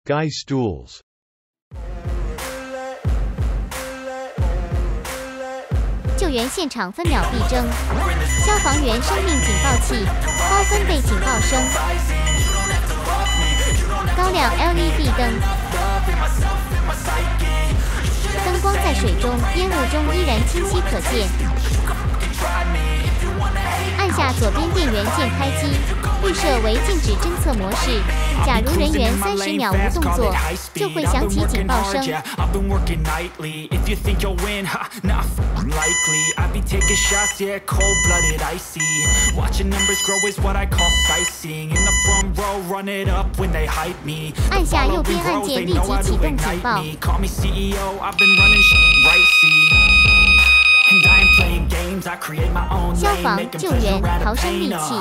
Guystools。救援现场分秒必争，消防员生命警报器，高分贝警报声，高亮 LED 灯，灯光在水中、烟雾中依然清晰可见。按下左边电源键开机，预设为静止侦测模式。假如人员30秒无动作，就会响起警报声。按下右边按键立即启动警报。消防、救援、逃生利器。